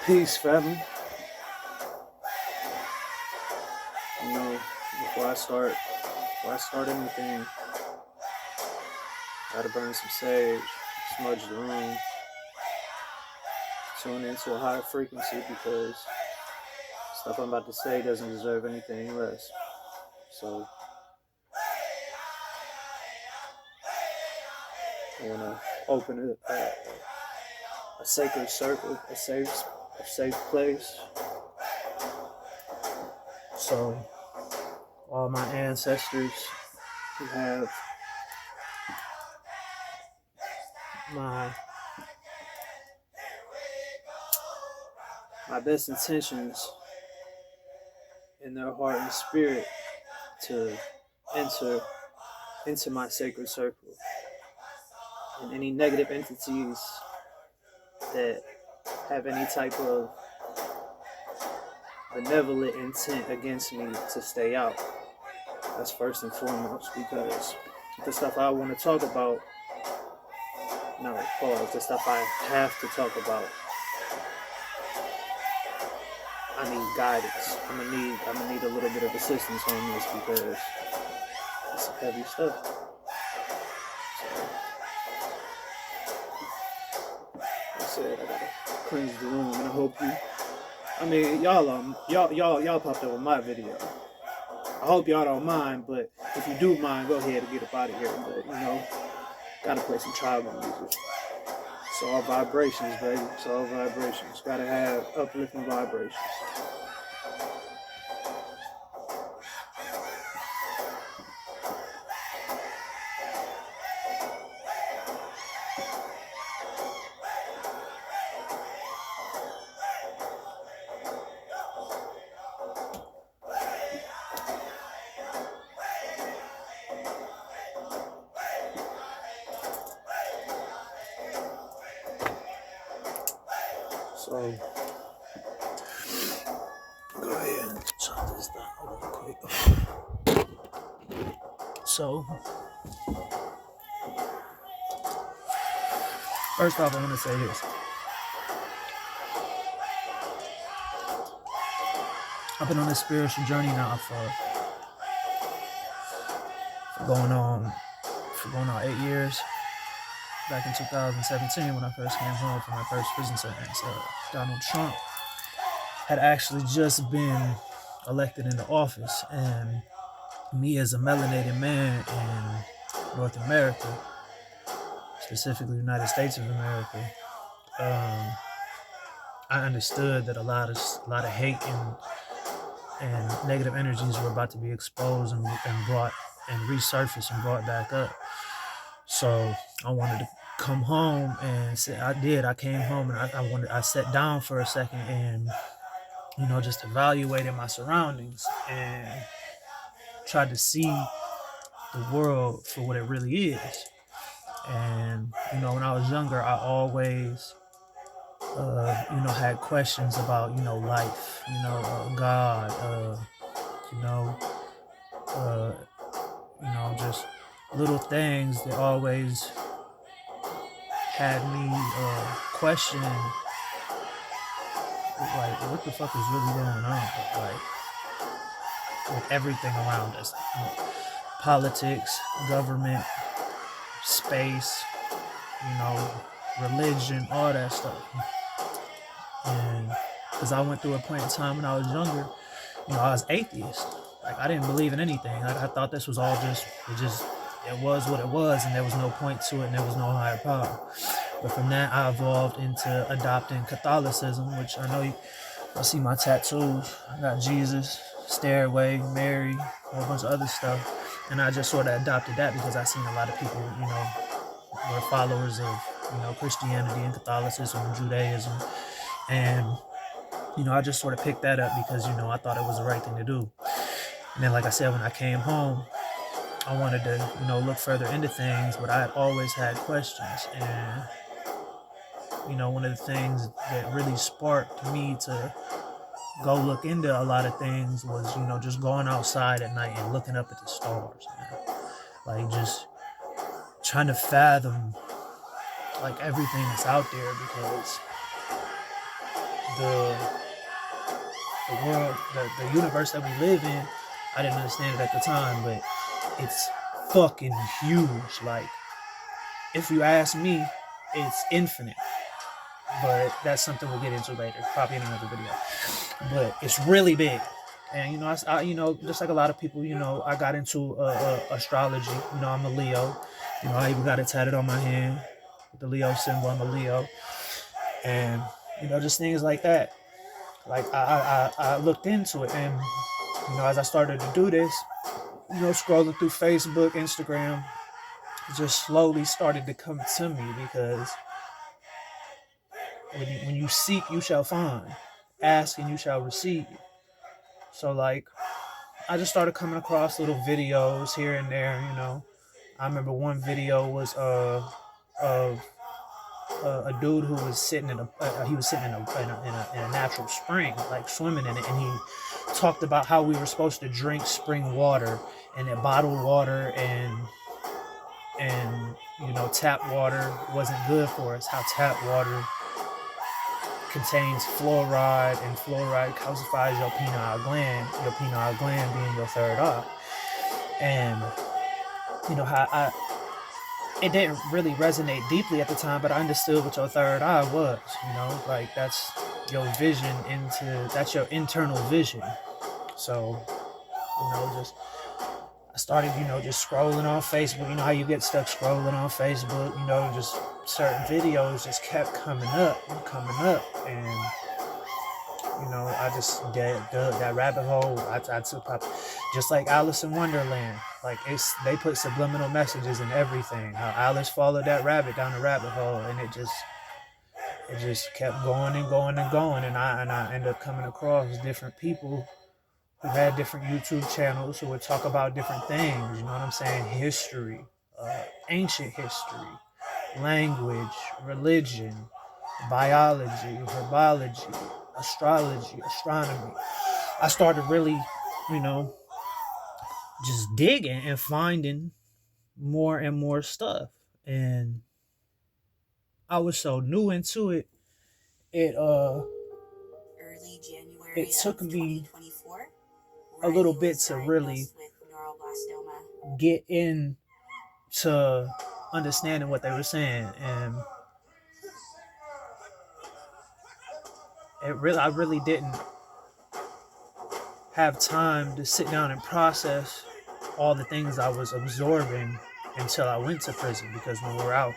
Peace, family. You know, before I start anything, gotta burn some sage, smudge the room, tune into a higher frequency because stuff I'm about to say doesn't deserve anything less. So I wanna open a sacred circle, a safe place. So all my ancestors who have my best intentions in their heart and spirit to enter into my sacred circle, and any negative entities that have any type of benevolent intent against me to stay out. That's first and foremost, because the stuff I want to talk about, the stuff I have to talk about, I need guidance. I'm gonna need a little bit of assistance on this because it's some heavy stuff. So, I said I gotta cleanse the room, and I hope you. I mean, y'all popped up on my video. I hope y'all don't mind, but if you do mind, go ahead and get up out of here. But gotta play some tribal music. It's all vibrations, baby. It's all vibrations. Gotta have uplifting vibrations. So, go ahead and chop this down real quick. So, first off, I want to say this. I've been on this spiritual journey now for going on 8 years. Back in 2017, when I first came home from my first prison sentence, Donald Trump had actually just been elected into office, and me as a melanated man in North America, specifically the United States of America, I understood that a lot of hate and negative energies were about to be exposed and brought and resurfaced and brought back up. So I wanted to come home, and I came home, and I sat down for a second and just evaluated my surroundings and tried to see the world for what it really is. And when I was younger, I always had questions about life, God, just little things that always had me questioning, like, what the fuck is really going on, like, with everything around us, politics, government, space, religion, all that stuff. And because I went through a point in time when I was younger, I was atheist. Like, I didn't believe in anything. Like, I thought this was all it was what it was, and there was no point to it, and there was no higher power. But from that, I evolved into adopting Catholicism, which I know you'll see my tattoos. I got Jesus, Stairway, Mary, a whole bunch of other stuff. And I just sort of adopted that because I seen a lot of people, were followers of, Christianity and Catholicism and Judaism. And, I just sort of picked that up because, I thought it was the right thing to do. And then, like I said, when I came home, I wanted to, look further into things, but I had always had questions. And, one of the things that really sparked me to go look into a lot of things was, just going outside at night and looking up at the stars, man. Like, just trying to fathom, like, everything that's out there, because, the world, the universe that we live in, I didn't understand it at the time, but it's fucking huge. Like, if you ask me, it's infinite. But that's something we'll get into later, probably in another video. But it's really big. And just like a lot of people, I got into astrology. I'm a Leo. I even got it tatted on my hand with the Leo symbol. I'm a Leo, and just things like that. Like I looked into it, and as I started to do this, scrolling through Facebook, Instagram, it just slowly started to come to me, because when you seek, you shall find. Ask and you shall receive. So like, I just started coming across little videos here and there. I remember one video was of a dude who was sitting in a natural spring, like swimming in it, and he talked about how we were supposed to drink spring water, and that bottled water and tap water wasn't good for us. How tap water contains fluoride, and fluoride calcifies your pineal gland being your third eye. And how it didn't really resonate deeply at the time, but I understood what your third eye was. Like, that's your vision that's your internal vision. So just I started just scrolling on Facebook. How you get stuck scrolling on Facebook, just certain videos just kept coming up, and I just dug that rabbit hole. I took up, just like Alice in Wonderland. Like, they put subliminal messages in everything. How Alice followed that rabbit down the rabbit hole, and it just kept going and going and going. And I ended up coming across different people who had different YouTube channels who would talk about different things. You know what I'm saying? History, ancient history, language, religion, biology, herbology, astrology, astronomy. I started really, just digging and finding more and more stuff. And I was so new into it. Early January it took me a little bit to really get into understanding what they were saying. And I really didn't have time to sit down and process all the things I was absorbing until I went to prison. Because when we're out,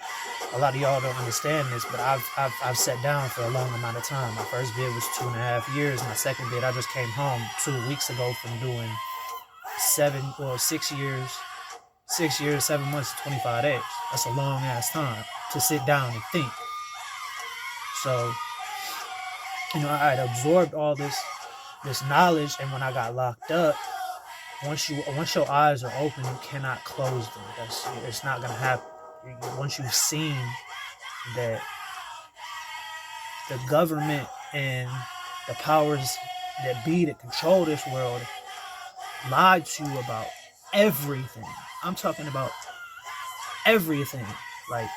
a lot of y'all don't understand this, but I've sat down for a long amount of time. My first bid was 2.5 years. My second bid, I just came home 2 weeks ago from doing 6 years, 7 months, 25 days. That's a long ass time to sit down and think. So, I had absorbed all this knowledge, and when I got locked up, once your eyes are open, you cannot close them. It's not gonna happen. Once you've seen that the government and the powers that be that control this world lied to you about everything. I'm talking about everything. Like,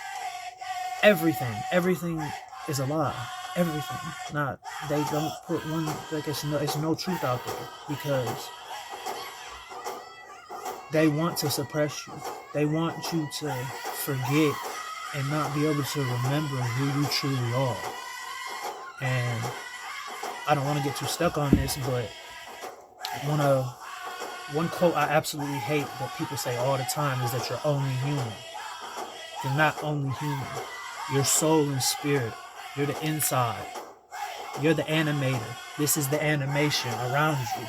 everything. Everything is a lie. Everything. They don't put one, like, it's no truth out there, because they want to suppress you. They want you to forget and not be able to remember who you truly are. And I don't want to get too stuck on this, but one quote I absolutely hate that people say all the time is that you're only human. You're not only human. You're soul and spirit. You're the inside. You're the animator. This is the animation around you.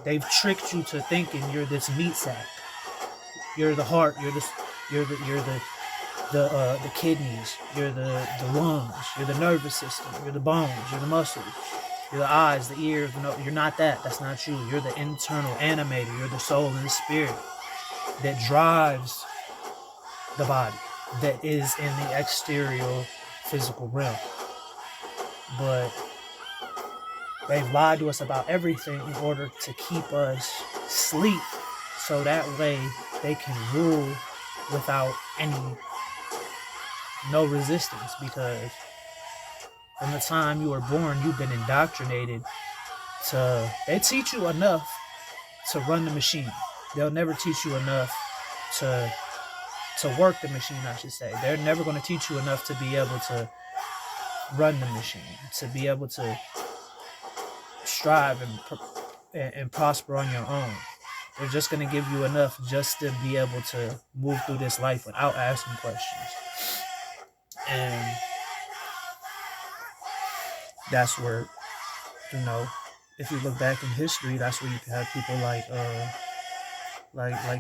They've tricked you to thinking you're this meat sack. You're the heart. You're the kidneys. You're the lungs. You're the nervous system. You're the bones. You're the muscles. You're the eyes, the ears. You're not that. That's not you. You're the internal animator. You're the soul and the spirit that drives the body, that is in the exterior physical realm. But they've lied to us about everything in order to keep us asleep, so that way they can rule without no resistance. Because From the time you were born, you've been indoctrinated to, they teach you enough to run the machine. They'll never teach you enough to work the machine, I should say. They're never going to teach you enough to be able to run the machine, to be able to strive and prosper on your own. They're just going to give you enough just to be able to move through this life without asking questions. And that's where, you know, if you look back in history, that's where you can have people like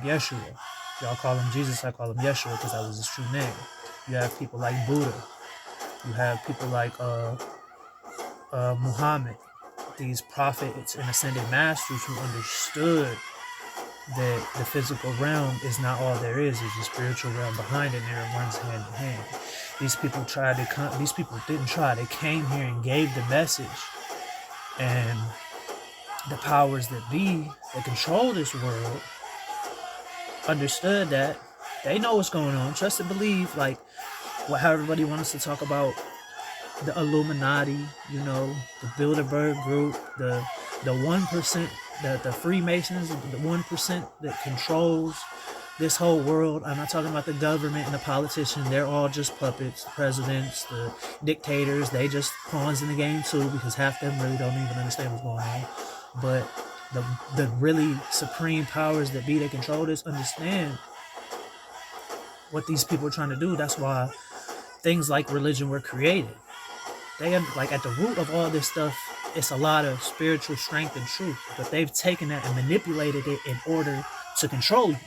Yeshua. Y'all call him Jesus, I call him Yeshua because that was his true name. You have people like Buddha. You have people like Muhammad. These prophets and ascended masters who understood that the physical realm is not all there is. There's a spiritual realm behind it, and it runs hand in hand. These people didn't try. They came here and gave the message. And the powers that be that control this world understood that. They know what's going on. Trust and believe, like how everybody wants to talk about the Illuminati, you know, the Bilderberg group, the 1%, the Freemasons, the 1% that controls this whole world. I'm not talking about the government and the politicians. They're all just puppets. The presidents, the dictators, they just pawns in the game too, because half them really don't even understand what's going on. But the really supreme powers that be that control this understand what these people are trying to do. That's why things like religion were created. They are, like, at the root of all this stuff, it's a lot of spiritual strength and truth, but they've taken that and manipulated it in order to control you.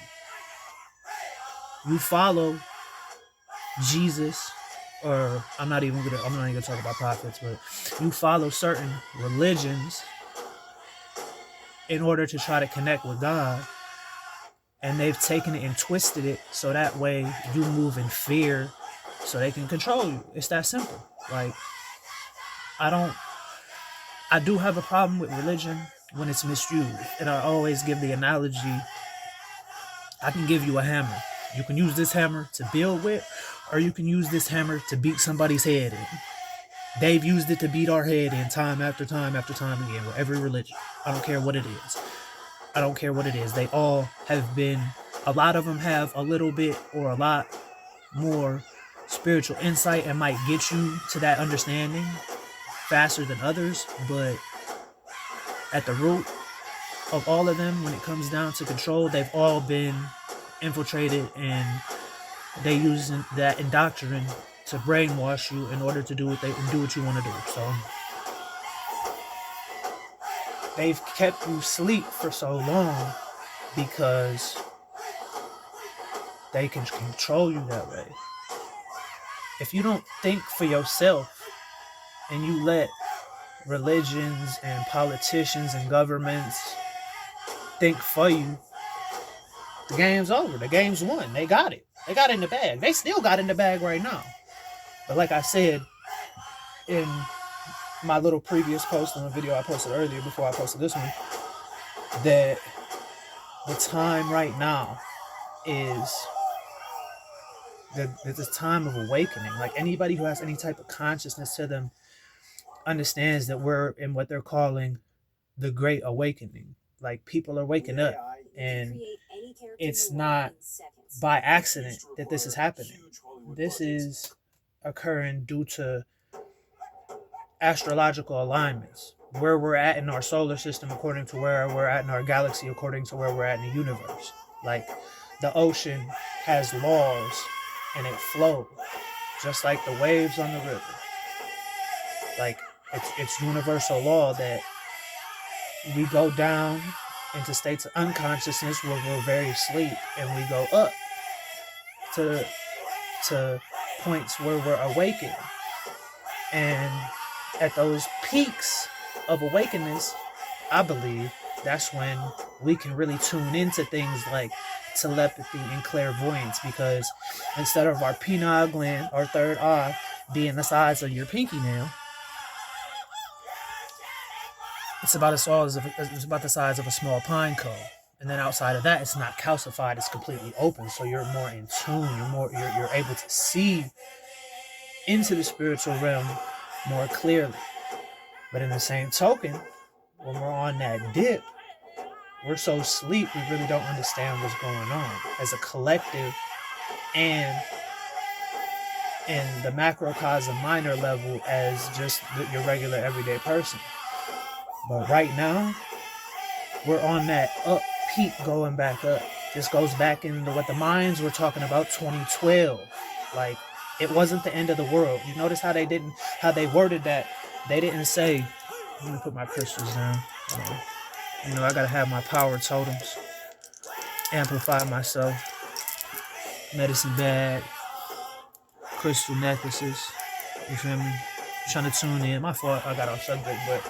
You follow Jesus, or I'm not even gonna talk about prophets, but you follow certain religions in order to try to connect with God, and they've taken it and twisted it so that way you move in fear so they can control you. It's that simple. Like, I do have a problem with religion when it's misused, and I always give the analogy, I can give you a hammer. You can use this hammer to build with, or you can use this hammer to beat somebody's head in. They've used it to beat our head in time after time after time again with every religion. I don't care what it is. I don't care what it is. They all have been, a lot of them have a little bit or a lot more spiritual insight and might get you to that understanding faster than others, but at the root of all of them, when it comes down to control, they've all been infiltrated, and they using that indoctrination to brainwash you in order to do what you want to do. So they've kept you asleep for so long because they can control you that way. If you don't think for yourself and you let religions and politicians and governments think for you, the game's over. The game's won. They got it. They got it in the bag. They still got it in the bag right now. But like I said in my little previous post on the video I posted earlier before I posted this one, that the time right now is the time of awakening. Like, anybody who has any type of consciousness to them understands that we're in what they're calling the Great Awakening. Like, people are waking up, and it's not by accident that this is happening. This is occurring due to astrological alignments, where we're at in our solar system according to where we're at in our galaxy, according to where we're at in the universe. Like, the ocean has laws and it flows just like the waves on the river. Like, it's universal law that we go down into states of unconsciousness where we're very asleep, and we go up to points where we're awakened. And at those peaks of awakeness, I believe that's when we can really tune into things like telepathy and clairvoyance, because instead of our pineal gland, our third eye, being the size of your pinky nail, it's about the size of a small pine cone. And then outside of that, it's not calcified, it's completely open. So you're more in tune, you're able to see into the spiritual realm more clearly. But in the same token, when we're on that dip, we're so asleep we really don't understand what's going on as a collective and in the macrocosm minor level as just your regular everyday person. But right now, we're on that up peak going back up. This goes back into what the Mayans were talking about 2012. Like, it wasn't the end of the world. You notice how they worded that. They didn't say, let me put my crystals down. You know, I gotta have my power totems, amplify myself, medicine bag, crystal necklaces. You feel me? Trying to tune in. My fault, I got off subject, but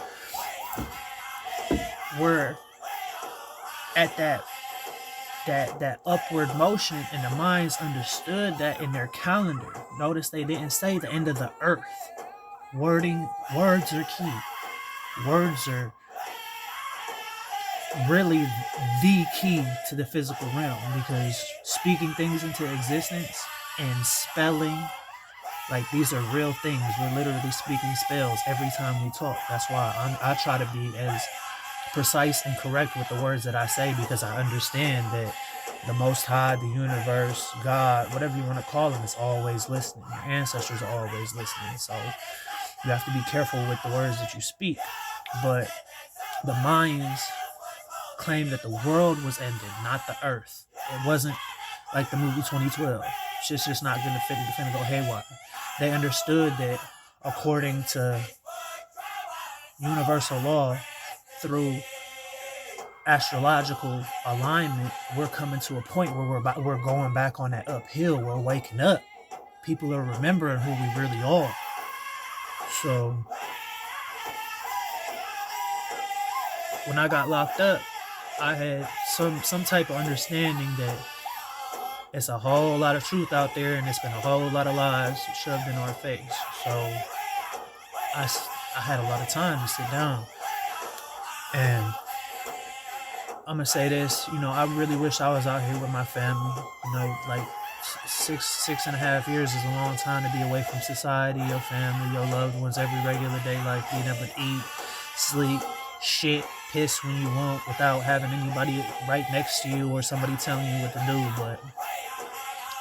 we're at that upward motion, and the minds understood that in their calendar. Notice they didn't say the end of the earth. Words are key. Words are really the key to the physical realm, because speaking things into existence and spelling, like, these are real things. We're literally speaking spells every time we talk. That's why I try to be as precise and correct with the words that I say, because I understand that the Most High, the universe, God, whatever you want to call them, is always listening. Your ancestors are always listening. So you have to be careful with the words that you speak. But the Mayans claimed that the world was ending, not the earth. It wasn't like the movie 2012. Shit's just not going to finna go haywire. They understood that according to universal law, through astrological alignment, we're coming to a point where we're going back on that uphill. We're waking up. People are remembering who we really are. So when I got locked up, I had some type of understanding that it's a whole lot of truth out there, and it's been a whole lot of lies shoved in our face. So I had a lot of time to sit down, and I'm gonna say this, you know, I really wish I was out here with my family. You know, like 6.5 years is a long time to be away from society, your family, your loved ones, every regular day life, being able to eat, sleep, shit, piss when you want without having anybody right next to you or somebody telling you what to do. But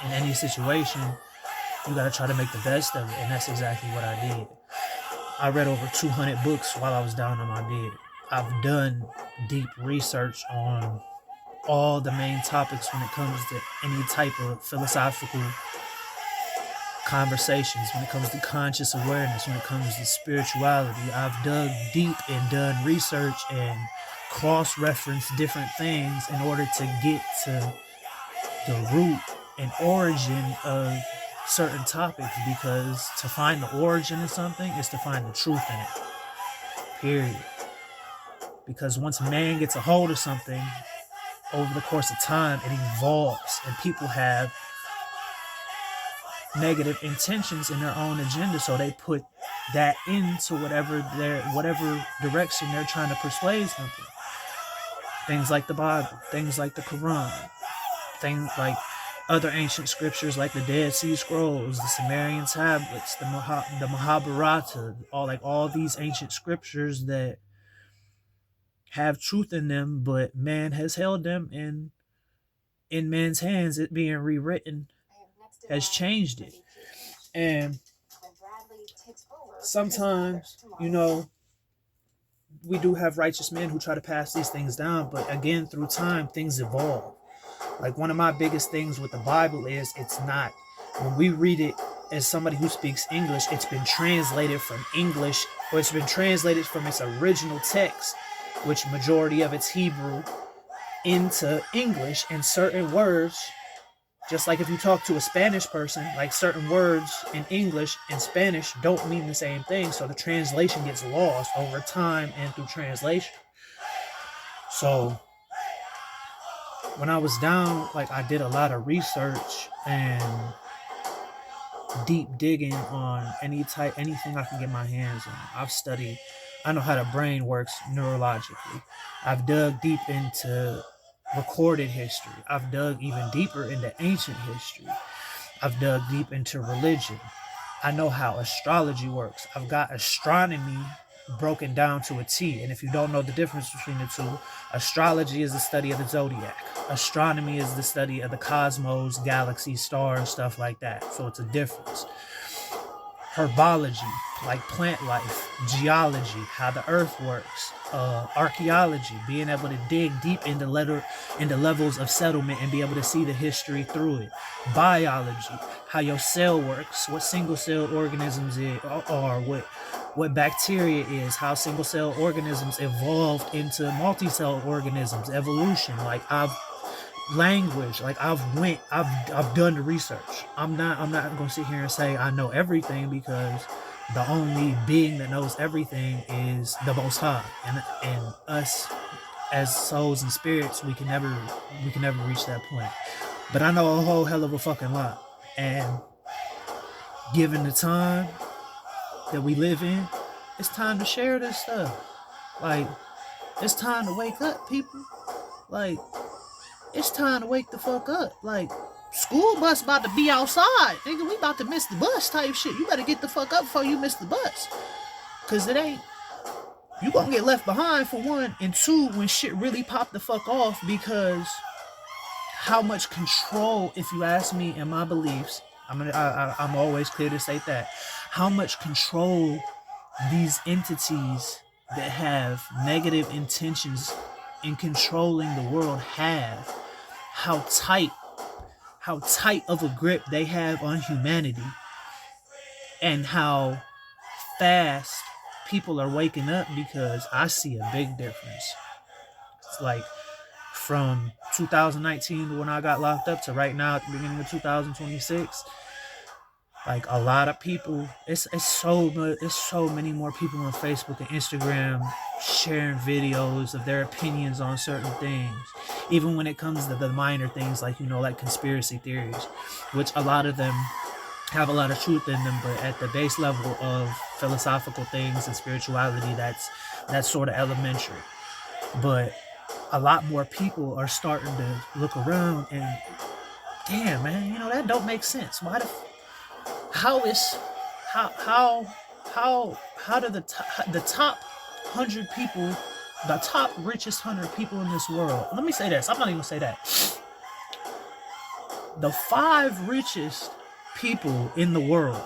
in any situation, you gotta try to make the best of it, and that's exactly what I did. I read over 200 books while I was down on my bed. I've done deep research on all the main topics when it comes to any type of philosophical conversations, when it comes to conscious awareness, when it comes to spirituality. I've dug deep and done research and cross-referenced different things in order to get to the root and origin of certain topics, because to find the origin of something is to find the truth in it. Period. Because once man gets a hold of something, over the course of time, it evolves, and people have negative intentions in their own agenda, so they put that into whatever direction they're trying to persuade something. Things like the Bible, things like the Quran, things like other ancient scriptures like the Dead Sea Scrolls, the Sumerian tablets, the Mahabharata, all these ancient scriptures that have truth in them, but man has held them, and in man's hands, it being rewritten has changed it. And sometimes, you know, we do have righteous men who try to pass these things down, but again, through time, things evolve. Like, one of my biggest things with the Bible is, it's not, when we read it as somebody who speaks English, it's been translated from English, or it's been translated from its original text, which majority of it's Hebrew, into English, and certain words, just like if you talk to a Spanish person, like certain words in English and Spanish don't mean the same thing, so the translation gets lost over time and through translation. So when I was down, like, I did a lot of research and deep digging on anything I can get my hands on. I know how the brain works neurologically. I've dug deep into recorded history. I've dug even deeper into ancient history. I've dug deep into religion. I know how astrology works. I've got astronomy broken down to a T. And if you don't know the difference between the two, astrology is the study of the zodiac. Astronomy is the study of the cosmos, galaxies, stars, stuff like that. So it's a difference. Herbology, like plant life, geology, how the earth works, archaeology, being able to dig deep into levels of settlement and be able to see the history through it. Biology, how your cell works, what single-celled organisms are, what bacteria is, how single-cell organisms evolved into multi-cell organisms, evolution. Like language, like I've done the research. I'm not gonna sit here and say I know everything, because the only being that knows everything is the Most High, and us as souls and spirits, we can never reach that point. But I know a whole hell of a fucking lot, and given the time that we live in, it's time to share this stuff. Like, it's time to wake up, people. Like, it's time to wake the fuck up. Like, school bus about to be outside. Nigga, we about to miss the bus type shit. You better get the fuck up before you miss the bus. Cause it ain't, you gonna get left behind for one, and two, when shit really pop the fuck off, because how much control, if you ask me and my beliefs, I'm always clear to state that, how much control these entities that have negative intentions in controlling the world have, how tight of a grip they have on humanity, and how fast people are waking up, because I see a big difference. It's like from 2019 when I got locked up to right now at the beginning of 2026. Like, a lot of people, it's so many more people on Facebook and Instagram sharing videos of their opinions on certain things, even when it comes to the minor things, like, like conspiracy theories, which a lot of them have a lot of truth in them, but at the base level of philosophical things and spirituality, that's sort of elementary. But a lot more people are starting to look around and, damn, man, that don't make sense. Why how do the top 100 people, the top richest 100 people in this world, let me say this, I'm not even gonna say that, the 5 richest people in the world,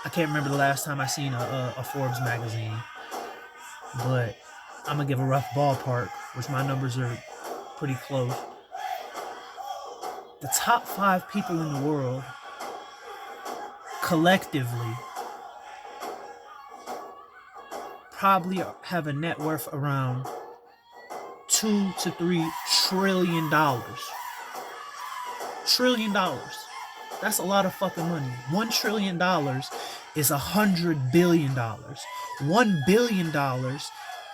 I can't remember the last time I seen a Forbes magazine, but I'm gonna give a rough ballpark, which my numbers are pretty close. The top 5 people in the world collectively probably have a net worth around $2 to $3 trillion. $1 trillion. That's a lot of fucking money. $1 trillion is $100 billion. $1 billion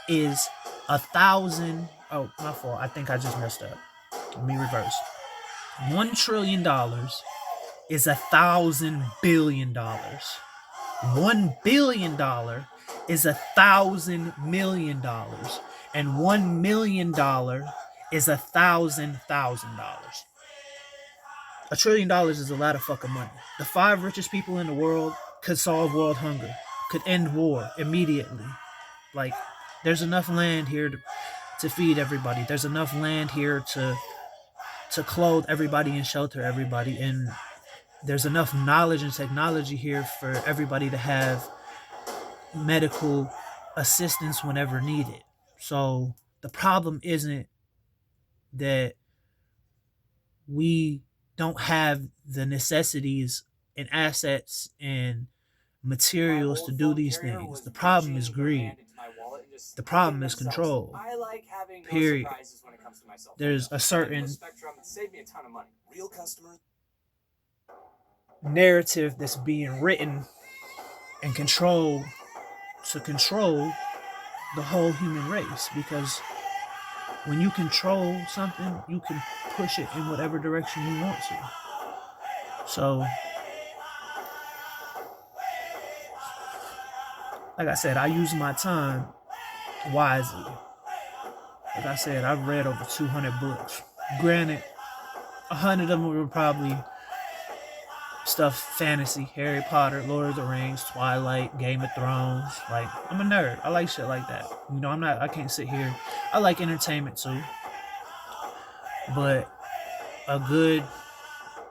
is 1,000. Oh, my fault. I think I just messed up. Let me reverse. $1 trillion is $1,000 billion. $1 billion is $1,000 million, and $1 million is $1,000,000. $1 trillion is a lot of fucking money. The 5 richest people in the world could solve world hunger, could end war immediately. Like, there's enough land here to feed everybody. There's enough land here to clothe everybody and shelter everybody, and there's enough knowledge and technology here for everybody to have medical assistance whenever needed. So the problem isn't that we don't have the necessities and assets and materials to do these things. The problem is greed. The problem is control. Period. There's a certain narrative that's being written and controlled to control the whole human race, because when you control something, you can push it in whatever direction you want to. So, like I said, I use my time wisely. Like I said, I've read over 200 books. Granted, 100 of them were probably stuff, fantasy, Harry Potter, Lord of the Rings, Twilight, Game of Thrones. Like, I'm a nerd. I like shit like that. You know, I can't sit here. I like entertainment too, but a good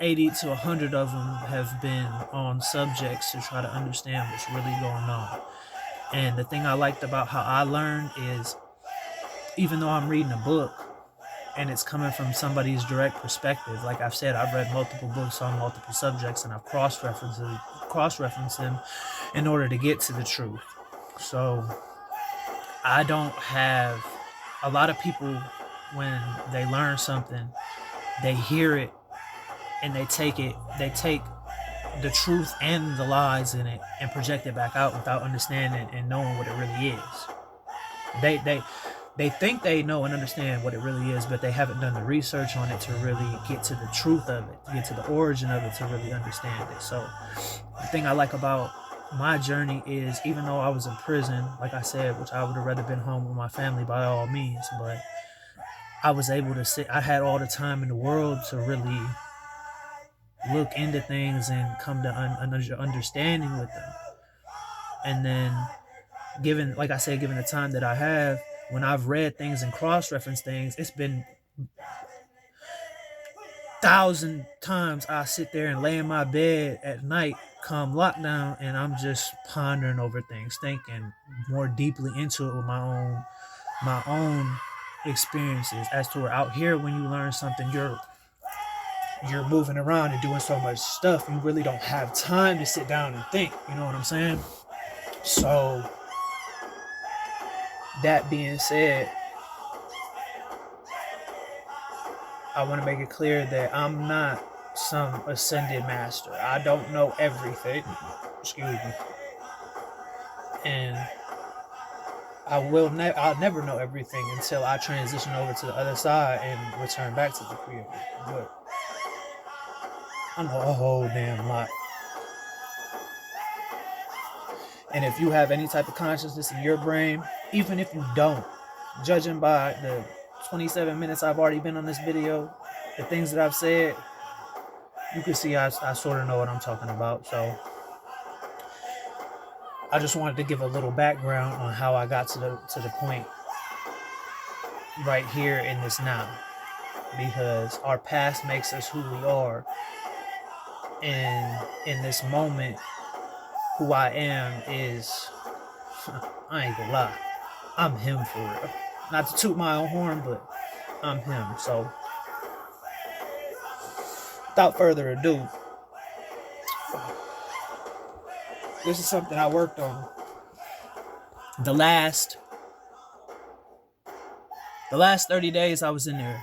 80 to 100 of them have been on subjects to try to understand what's really going on. And the thing I liked about how I learned is, even though I'm reading a book and it's coming from somebody's direct perspective, like I've said, I've read multiple books on multiple subjects and I've cross-referenced them in order to get to the truth. So I don't have a lot of people, when they learn something, they hear it and they take the truth and the lies in it and project it back out without understanding and knowing what it really is. They think they know and understand what it really is, but they haven't done the research on it to really get to the truth of it, to get to the origin of it, to really understand it. So the thing I like about my journey is, even though I was in prison, like I said, which I would have rather been home with my family by all means, but I was able to sit, I had all the time in the world to really look into things and come to understanding with them. And then given the time that I have, when I've read things and cross-referenced things, it's been 1,000 times I sit there and lay in my bed at night come lockdown and I'm just pondering over things, thinking more deeply into it with my own experiences. As to where out here, when you learn something, you're moving around and doing so much stuff, you really don't have time to sit down and think, you know what I'm saying? So that being said, I want to make it clear that I'm not some ascended master. I don't know everything. Excuse me. And I'll never know everything until I transition over to the other side and return back to the Creator. But I know a whole damn lot. And if you have any type of consciousness in your brain, even if you don't, judging by the 27 minutes I've already been on this video, the things that I've said, you can see I sort of know what I'm talking about. So I just wanted to give a little background on how I got to the point right here in this now, because our past makes us who we are, and in this moment, who I am is, I ain't gonna lie, I'm him for real. Not to toot my own horn, but I'm him. So without further ado, this is something I worked on the last 30 days I was in there.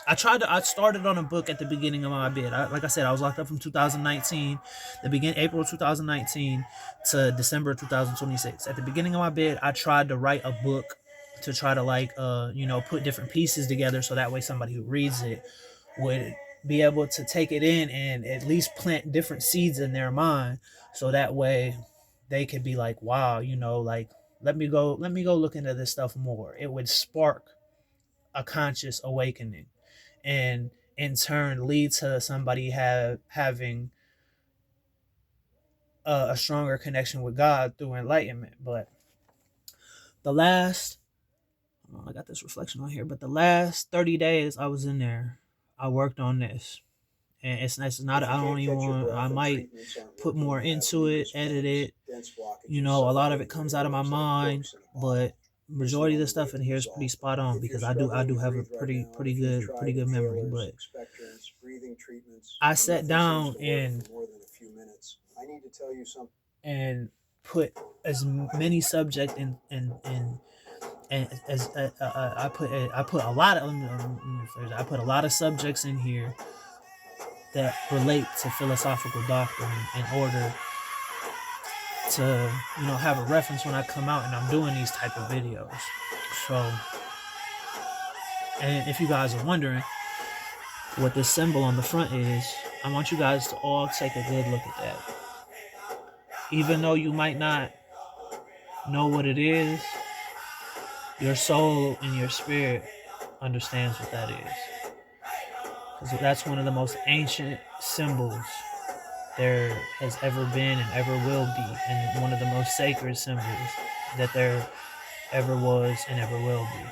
I started on a book at the beginning of my bid. Like I said, I was locked up from 2019, April 2019 to December 2026. At the beginning of my bid, I tried to write a book to try to put different pieces together so that way somebody who reads it would be able to take it in and at least plant different seeds in their mind, so that way they could be like, wow, like, let me go look into this stuff more. It would spark a conscious awakening, and in turn lead to somebody having a stronger connection with God through enlightenment. But I got this reflection on here, but the last 30 days I was in there, I worked on this. And it's not, I don't even want, I might put more into it, edit it. A lot of it comes out of my mind, but majority of the stuff in here is pretty spot on, because I do have a pretty good memory. But I sat down and put as many subject in and as I put a lot of I put a lot of subjects in here that relate to philosophical doctrine, in order to have a reference when I come out and I'm doing these type of videos. So, and if you guys are wondering what this symbol on the front is, I want you guys to all take a good look at that. Even though you might not know what it is, your soul and your spirit understands what that is, because that's one of the most ancient symbols there has ever been and ever will be, and one of the most sacred symbols that there ever was and ever will be.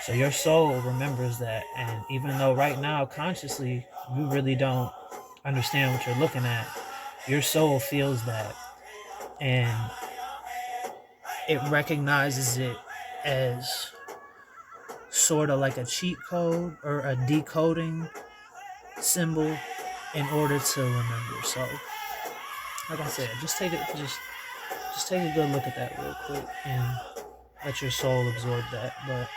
So your soul remembers that, and even though right now consciously you really don't understand what you're looking at, your soul feels that, and it recognizes it as sort of like a cheat code or a decoding symbol in order to remember. So like I said, just take a good look at that real quick and let your soul absorb that. But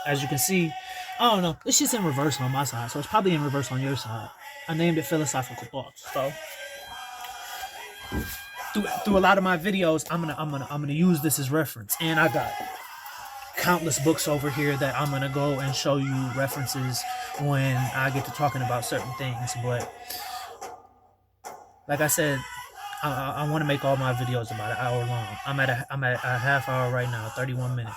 as you can see, I don't know, this shit's in reverse on my side, so it's probably in reverse on your side. I named it Philosophical Thoughts. So through a lot of my videos, I'm gonna use this as reference. And I got countless books over here that I'm gonna go and show you references when I get to talking about certain things. But like I said, I want to make all my videos about an hour long. I'm at a half hour right now, 31 minutes.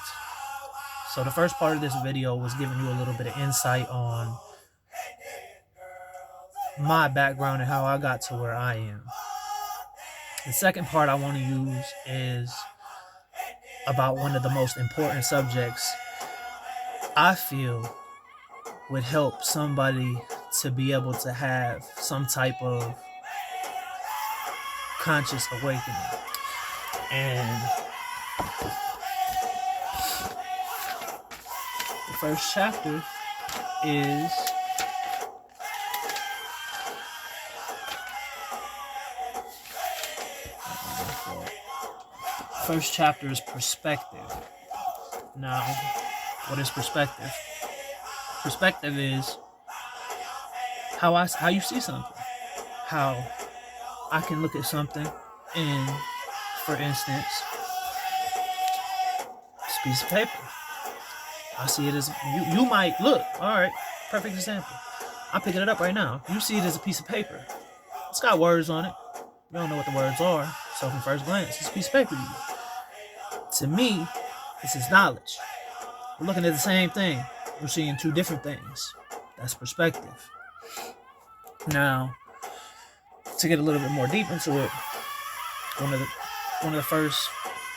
So the first part of this video was giving you a little bit of insight on my background and how I got to where I am. The second part I want to use is about one of the most important subjects I feel would help somebody to be able to have some type of conscious awakening. And the first chapter is perspective. Now, what is perspective? Perspective is how you see something. How I can look at something and, for instance, this piece of paper. I see it as, you might look, all right, perfect example. I'm picking it up right now. You see it as a piece of paper. It's got words on it. You don't know what the words are. So from first glance, it's a piece of paper to you. To me, this is knowledge. We're looking at the same thing. We're seeing two different things. That's perspective. Now, to get a little bit more deep into it, one of the first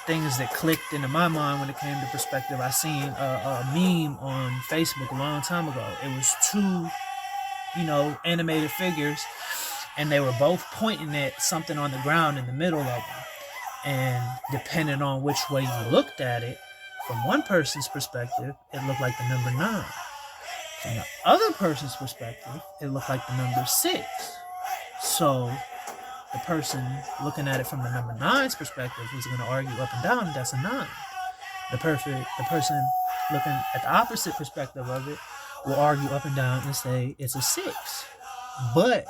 things that clicked into my mind when it came to perspective, I seen a meme on Facebook a long time ago. It was two, animated figures, and they were both pointing at something on the ground in the middle of them. And depending on which way you looked at it, from one person's perspective, it looked like the number 9. From the other person's perspective, it looked like the number 6. So the person looking at it from the number 9's perspective was going to argue up and down, that's a 9. The person looking at the opposite perspective of it will argue up and down and say it's a 6. But